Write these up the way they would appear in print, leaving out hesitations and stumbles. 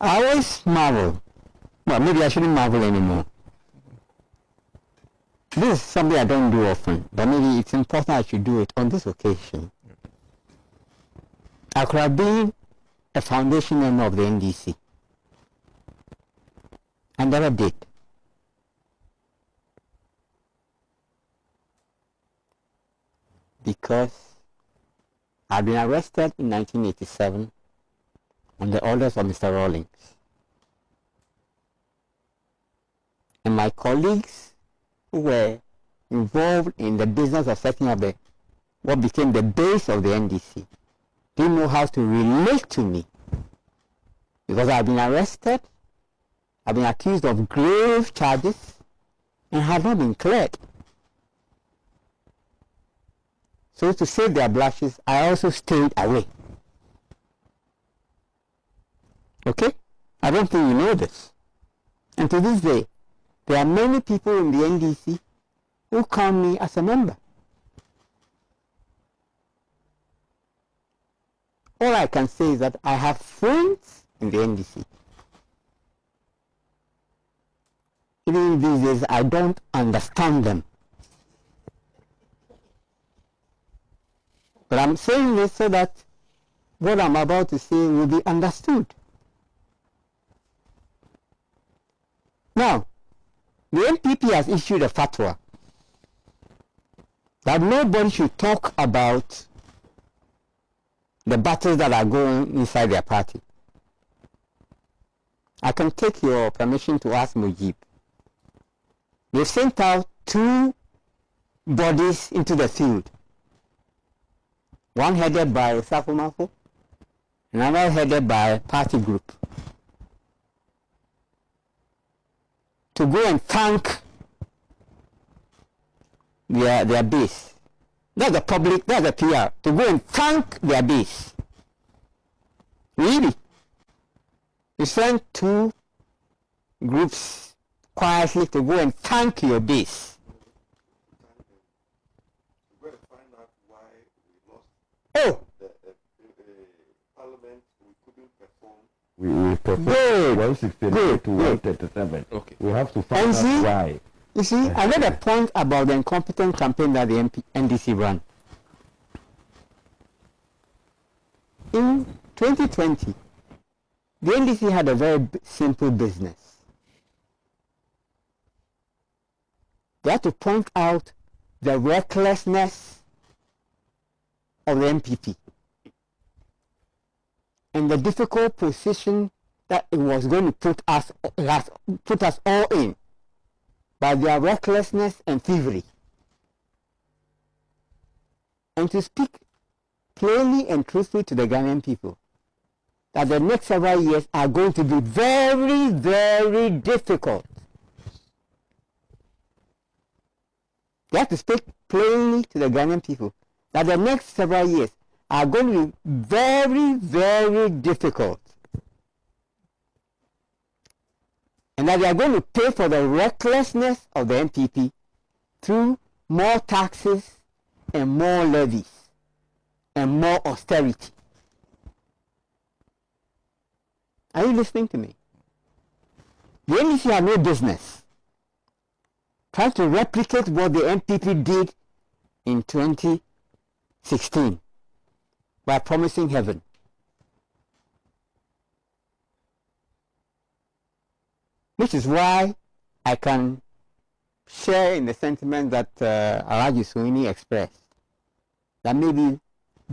I always marvel. Well, maybe I shouldn't marvel anymore. This is something I don't do often, but maybe it's important I should do it on this occasion. I could have been a foundation member of the NDC. I never did. Because I've been arrested in 1987 on the orders of Mr. Rawlings. And my colleagues who were involved in the business of setting up what became the base of the NDC didn't know how to relate to me. Because I've been arrested, I've been accused of grave charges, and had not been cleared. So to save their blushes, I also stayed away. Okay? I don't think you know this. And to this day, there are many people in the NDC who count me as a member. All I can say is that I have friends in the NDC. Even these days, I don't understand them. But I'm saying this so that what I'm about to say will be understood. Now, the NPP has issued a fatwa that nobody should talk about the battles that are going inside their party. I can take your permission to ask Mujib. They've sent out 2 bodies into the field. One headed by Osafo Mafo, another headed by a party group, to go and thank their base. That's the public, that's the PR, to go and thank their base. Really? You send 2 groups quietly to go and thank your base. Oh! Parliament, we couldn't perform. We performed 169 to 137. Okay. We have to find out why. You see, I made a point about the incompetent campaign that the NDC ran. In 2020, the NDC had a very simple business. They had to point out the recklessness of the MPP and the difficult position that it was going to put us all in by their recklessness and thievery. And to speak plainly and truthfully to the Ghanaian people, that the next several years are going to be very, very difficult. They have to speak plainly to the Ghanaian people that the next several years are going to be very, very difficult. And that they are going to pay for the recklessness of the NPP through more taxes and more levies and more austerity. Are you listening to me? The NDC have no business trying to replicate what the NPP did in 2016 by promising heaven. Which is why I can share in the sentiment that ALHAJI Suini expressed, that maybe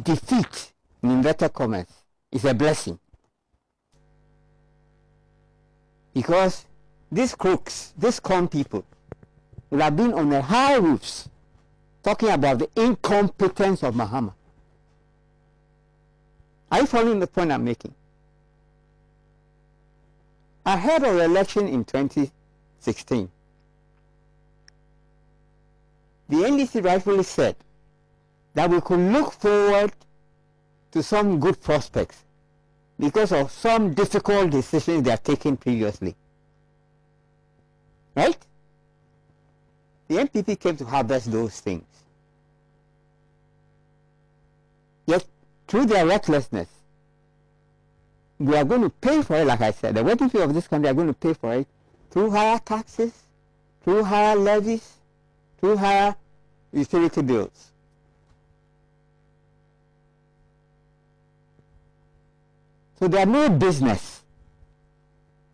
defeat, in inverted commas, is a blessing. Because these crooks, these con people, would have been on the high roofs talking about the incompetence of Mahama. Are you following the point I'm making? Ahead of the election in 2016, the NDC rightfully said that we could look forward to some good prospects because of some difficult decisions they have taken previously. Right? The NPP came to harvest those things. Yet, through their recklessness, we are going to pay for it, like I said. The working people of this country are going to pay for it through higher taxes, through higher levies, through higher utility bills. So they are no business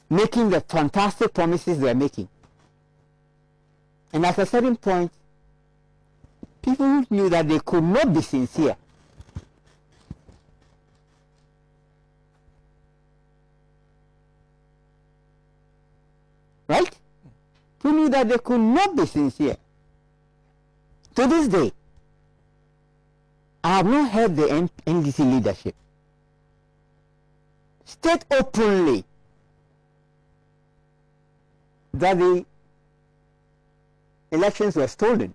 making the fantastic promises they are making. And at a certain point, people knew that they could not be sincere. Right? People knew that they could not be sincere. To this day, I have not heard the NDC leadership state openly that the elections were stolen.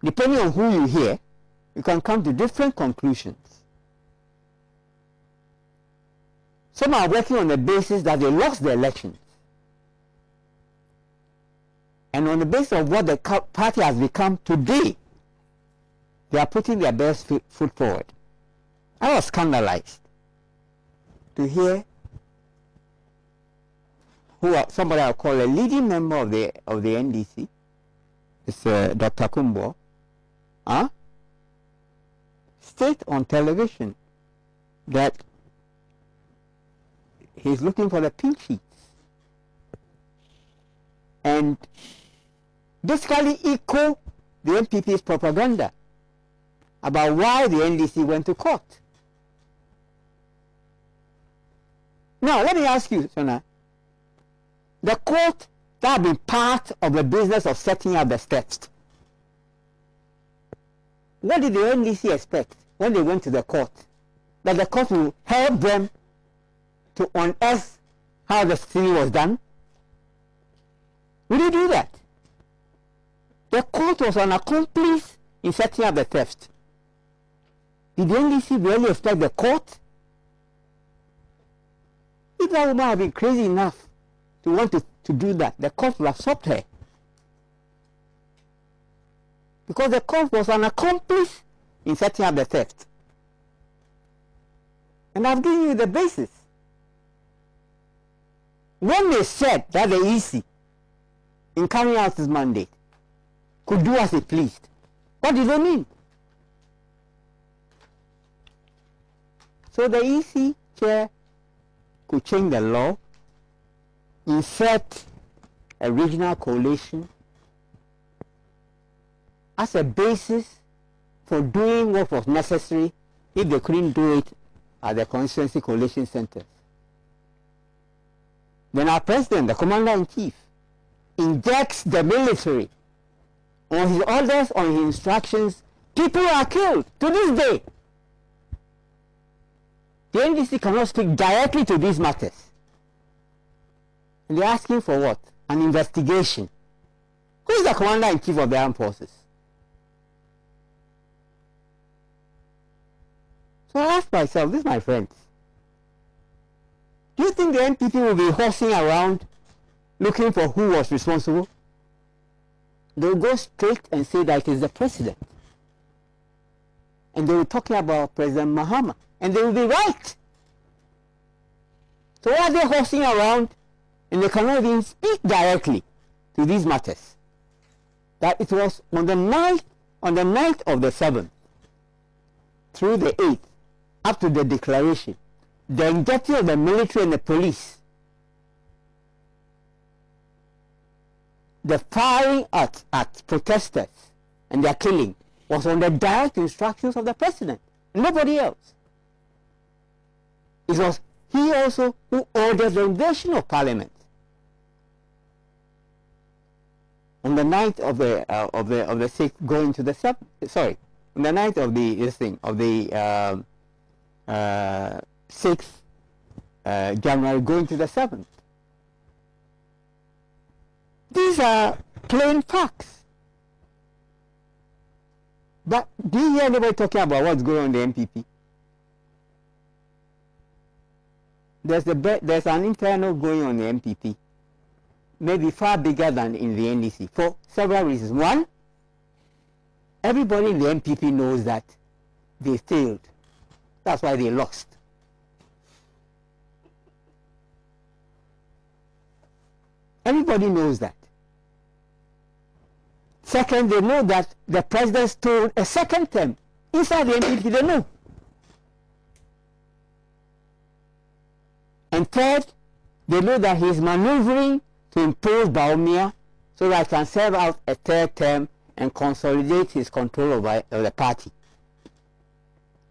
Depending on who you hear, you can come to different conclusions. Some are working on the basis that they lost the elections. And on the basis of what the party has become today, they are putting their best foot forward. I was scandalized to hear somebody I'll call a leading member of the NDC, it's Dr. Kumbo, state on television that he's looking for the pink sheets and basically echo the NPP's propaganda about why the NDC went to court. Now, let me ask you, Sona, the court that have been part of the business of setting up the steps. What did the NDC expect when they went to the court? That the court will help them to unearth how the thing was done? Will they do that? The court was an accomplice in setting up the theft. Did the NDC really expect the court? If that woman had been crazy enough to want to do that, the court would have stopped her. Because the court was an accomplice in setting up the theft. And I've given you the basis. When they said that the EC, in carrying out its mandate, could do as it pleased, what did they mean? So the EC chair could change the law, insert a regional coalition as a basis for doing what was necessary if they couldn't do it at the constituency coalition centers. Then our president, the commander-in-chief, injects the military. On his orders, on his instructions, people are killed to this day. The NDC cannot speak directly to these matters. And they're asking for what? An investigation. Who is the commander-in-chief of the armed forces? So I asked myself, this, my friends, do you think the NPP will be horsing around looking for who was responsible? They will go straight and say that it is the president. And they will be talking about President Mahama. And they will be right. So why are they horsing around and they cannot even speak directly to these matters? That it was on the night of the 7th through the 8th up to the declaration, the injection of the military and the police, the firing at protesters and their killing was on the direct instructions of the president, nobody else. It was he also who ordered the invasion of Parliament on the night of the 6th going to the 7th. Sorry, on the night of the 6th January going to the 7th. These are plain facts. But do you hear anybody talking about what's going on in the MPP? There's an internal going on in the MPP, maybe far bigger than in the NDC, for several reasons. One, everybody in the MPP knows that they failed. That's why they lost. Everybody knows that. Second, they know that the president stole a second term inside the NPP. They know. And third, they know that he is maneuvering to impose Baumia so that he can serve out a third term and consolidate his control over the party.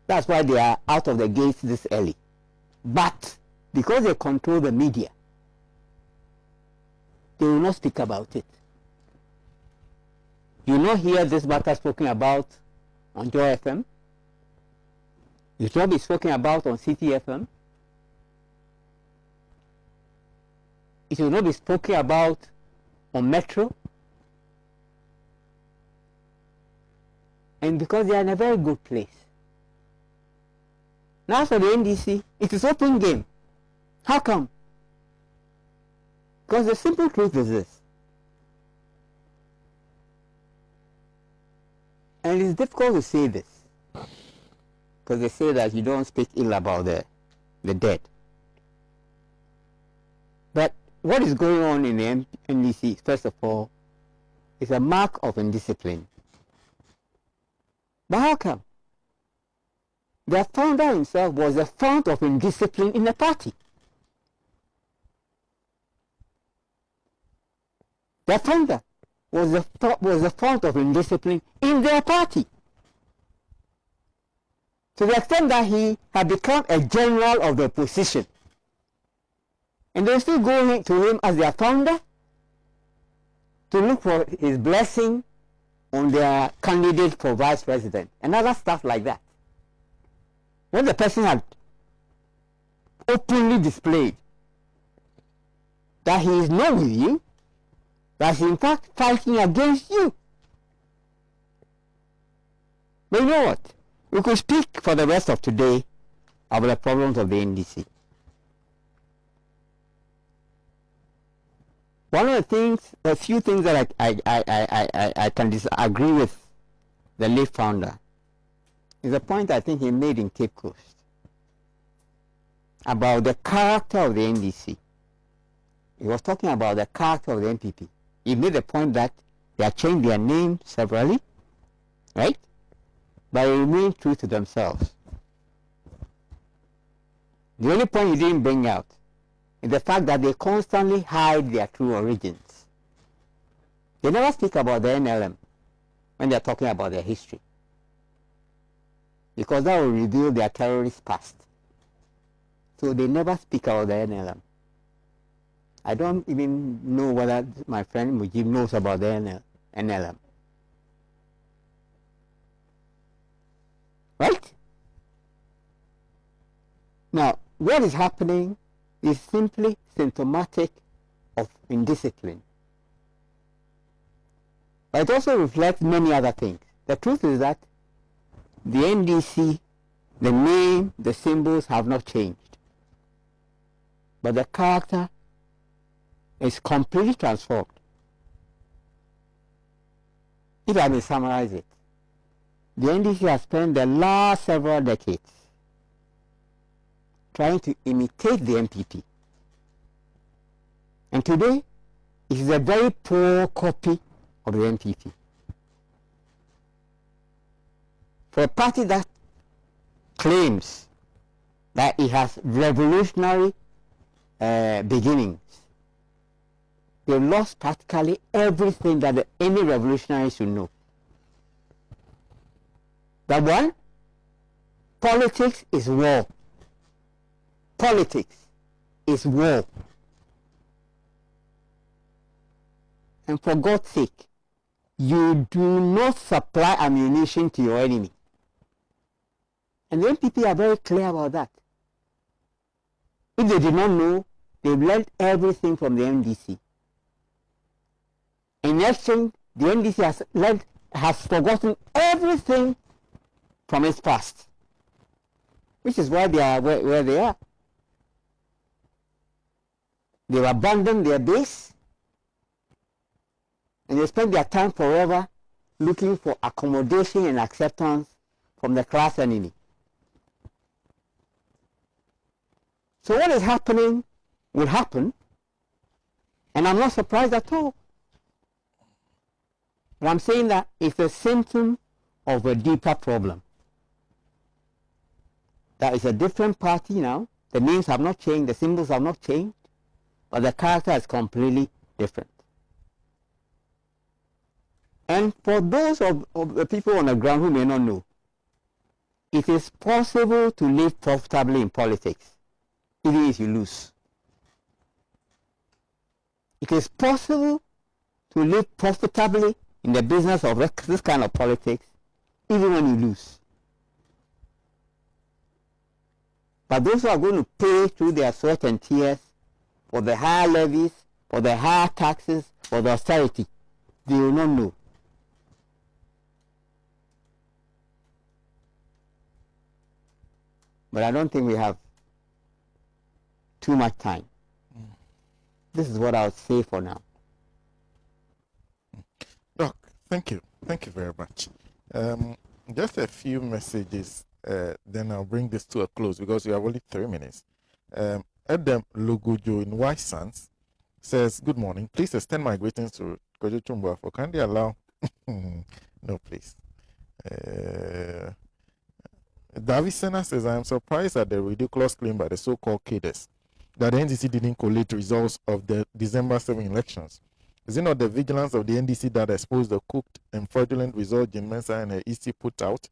That's why they are out of the gates this early. But because they control the media, they will not speak about it. You will not hear this matter spoken about on Joy FM. It will not be spoken about on City FM. It will not be spoken about on Metro. And because they are in a very good place. Now for the NDC, it is open game. How come? Because the simple truth is this. And it's difficult to say this. Because they say that you don't speak ill about the dead. But what is going on in the NDC, first of all, is a mark of indiscipline. But how come? Their founder himself was a fount of indiscipline in the party. Their founder was a fount of indiscipline in their party. To the extent that he had become a general of the opposition. And they still go to him as their founder to look for his blessing on their candidate for vice president and other stuff like that. When the person had openly displayed that he is not with you, that he is in fact fighting against you. But you know what? We could speak for the rest of today about the problems of the NDC. One of the things, a few things that I can disagree with the late founder is a point I think he made in Cape Coast about the character of the NDC. He was talking about the character of the NPP. He made the point that they have changed their name severally, right? But they remain true to themselves. The only point he didn't bring out is the fact that they constantly hide their true origins. They never speak about the NLM when they're talking about their history, because that will reveal their terrorist past. So they never speak about the NLM. I don't even know whether my friend Mujib knows about the NLM. Right? Now, what is happening is simply symptomatic of indiscipline. But it also reflects many other things. The truth is that the NDC, the name, the symbols have not changed. But the character is completely transformed. If I may summarize it, the NDC has spent the last several decades trying to imitate the NPP. And today, it is a very poor copy of the NPP. For a party that claims that it has revolutionary beginnings, they lost practically everything that any revolutionary should know. That one, politics is war. Politics is war. And for God's sake, you do not supply ammunition to your enemy. And the NPP are very clear about that. If they did not know, they've learned everything from the NDC. In exchange, the NDC has forgotten everything from its past, which is why they are where they are. They've abandoned their base, and they spend their time forever looking for accommodation and acceptance from the class enemy. So what is happening will happen, and I'm not surprised at all. But I'm saying that it's a symptom of a deeper problem. That is a different party now. The names have not changed, the symbols have not changed, but the character is completely different. And for those of the people on the ground who may not know, it is possible to live profitably in politics, even if you lose. It is possible to live profitably in the business of this kind of politics, even when you lose. But those who are going to pay through their sweat and tears for the higher levies, for the higher taxes, for the austerity, they will not know. But I don't think we have too much time. This is what I would say for now. Doc, thank you. Thank you very much. Just a few messages, then I'll bring this to a close because we have only 3 minutes. Adam Logojo in White Sands says, good morning. Please extend my greetings to Kojo Chumbua for kindly allow... no, please. David Senna says, I am surprised at the ridiculous claim by the so-called cadres that the NDC didn't collate results of the December 7 elections. Is it not the vigilance of the NDC that exposed the cooked and fraudulent results Jane Mensa and her EC put out?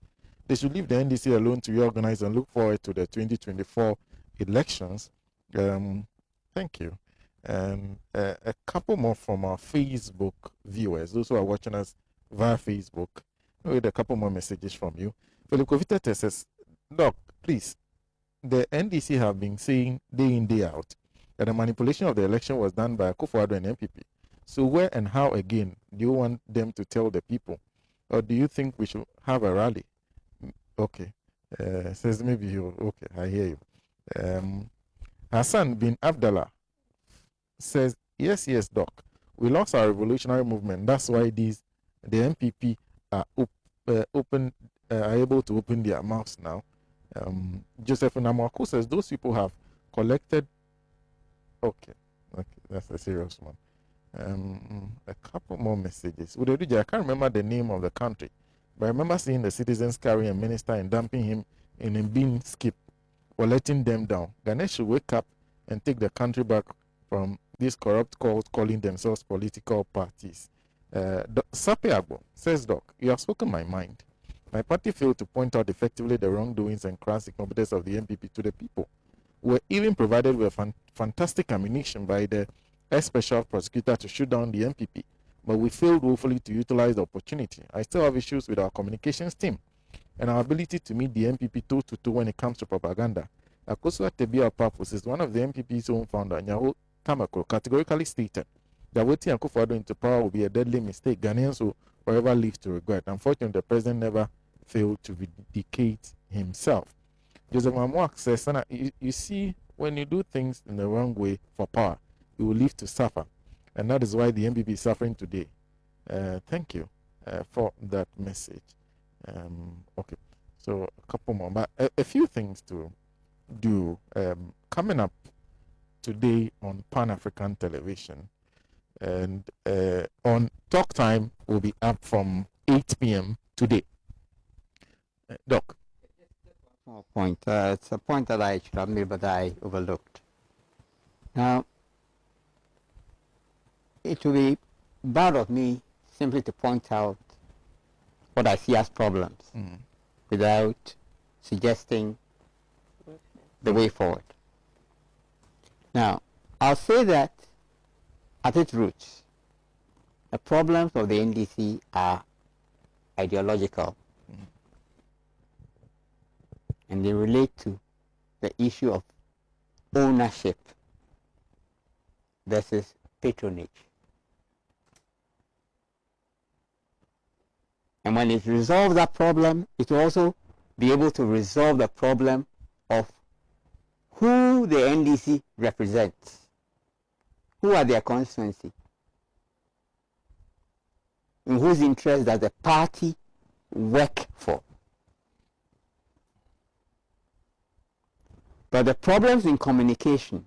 They should leave the NDC alone to reorganize and look forward to the 2024 elections. Thank you. And a couple more from our Facebook viewers, those who are watching us via Facebook. We'll read a couple more messages from you. Philip Kovita says, Doc, please, the NDC have been saying day in, day out that the manipulation of the election was done by Akufo-Addo and MPP. So where and how again do you want them to tell the people? Or do you think we should have a rally? Okay. Says maybe you, okay, I hear you. Hassan bin Abdallah says, yes, Doc. We lost our revolutionary movement. That's why the MPP are able to open their mouths now. Joseph Namaku says those people have collected. Okay, that's a serious one. A couple more messages. I can't remember the name of the country, but I remember seeing the citizens carrying a minister and dumping him in a bin skip or letting them down. Ganesh should wake up and take the country back from these corrupt cults calling themselves political parties. Sape Agbo says, Doc, you have spoken my mind. My party failed to point out effectively the wrongdoings and crass incompetence of the MPP to the people. We were even provided with fantastic ammunition by the special prosecutor to shoot down the MPP, but we failed woefully to utilize the opportunity. I still have issues with our communications team and our ability to meet the MPP toe-to-toe when it comes to propaganda. Akosua Tebia Papus is one of the MPP's own founder, Nyaho Tamako, categorically stated that voting Akufo-Addo into power will be a deadly mistake. Ghanaians will forever live to regret. Unfortunately, the president never failed to vindicate himself. Joseph Mamwak says, you see, when you do things in the wrong way for power, you will live to suffer. And that is why the MPP is suffering today. Thank you for that message. Okay, so a couple more, but a few things to do. Coming up today on Pan-African television, and on Talk Time will be up from 8 p.m. today. Doc. Small point. It's a point that I should have made, but I overlooked. Now, it will be bad of me simply to point out what I see as problems without suggesting the way forward. Now, I'll say that at its roots, the problems of the NDC are ideological. And they relate to the issue of ownership versus patronage. And when it resolves that problem, it will also be able to resolve the problem of who the NDC represents. Who are their constituency? In whose interest does the party work for? But the problems in communication,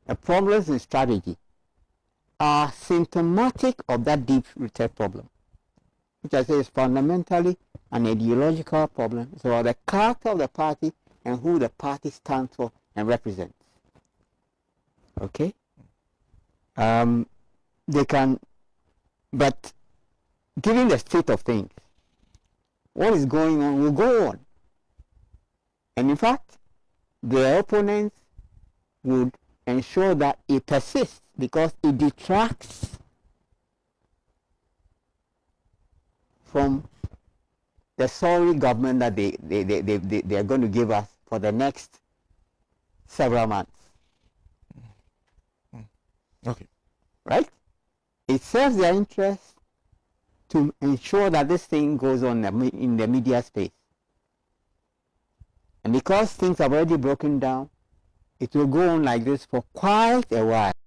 the problems in strategy are symptomatic of that deep-rooted problem, which I say is fundamentally an ideological problem. So the character of the party and who the party stands for and represents. Okay? They can, but given the state of things, what is going on will go on. And in fact, their opponents would ensure that it persists because it detracts from the sorry government that they are going to give us for the next several months. Okay. Right? It serves their interest to ensure that this thing goes on in the media space. And because things have already broken down, it will go on like this for quite a while.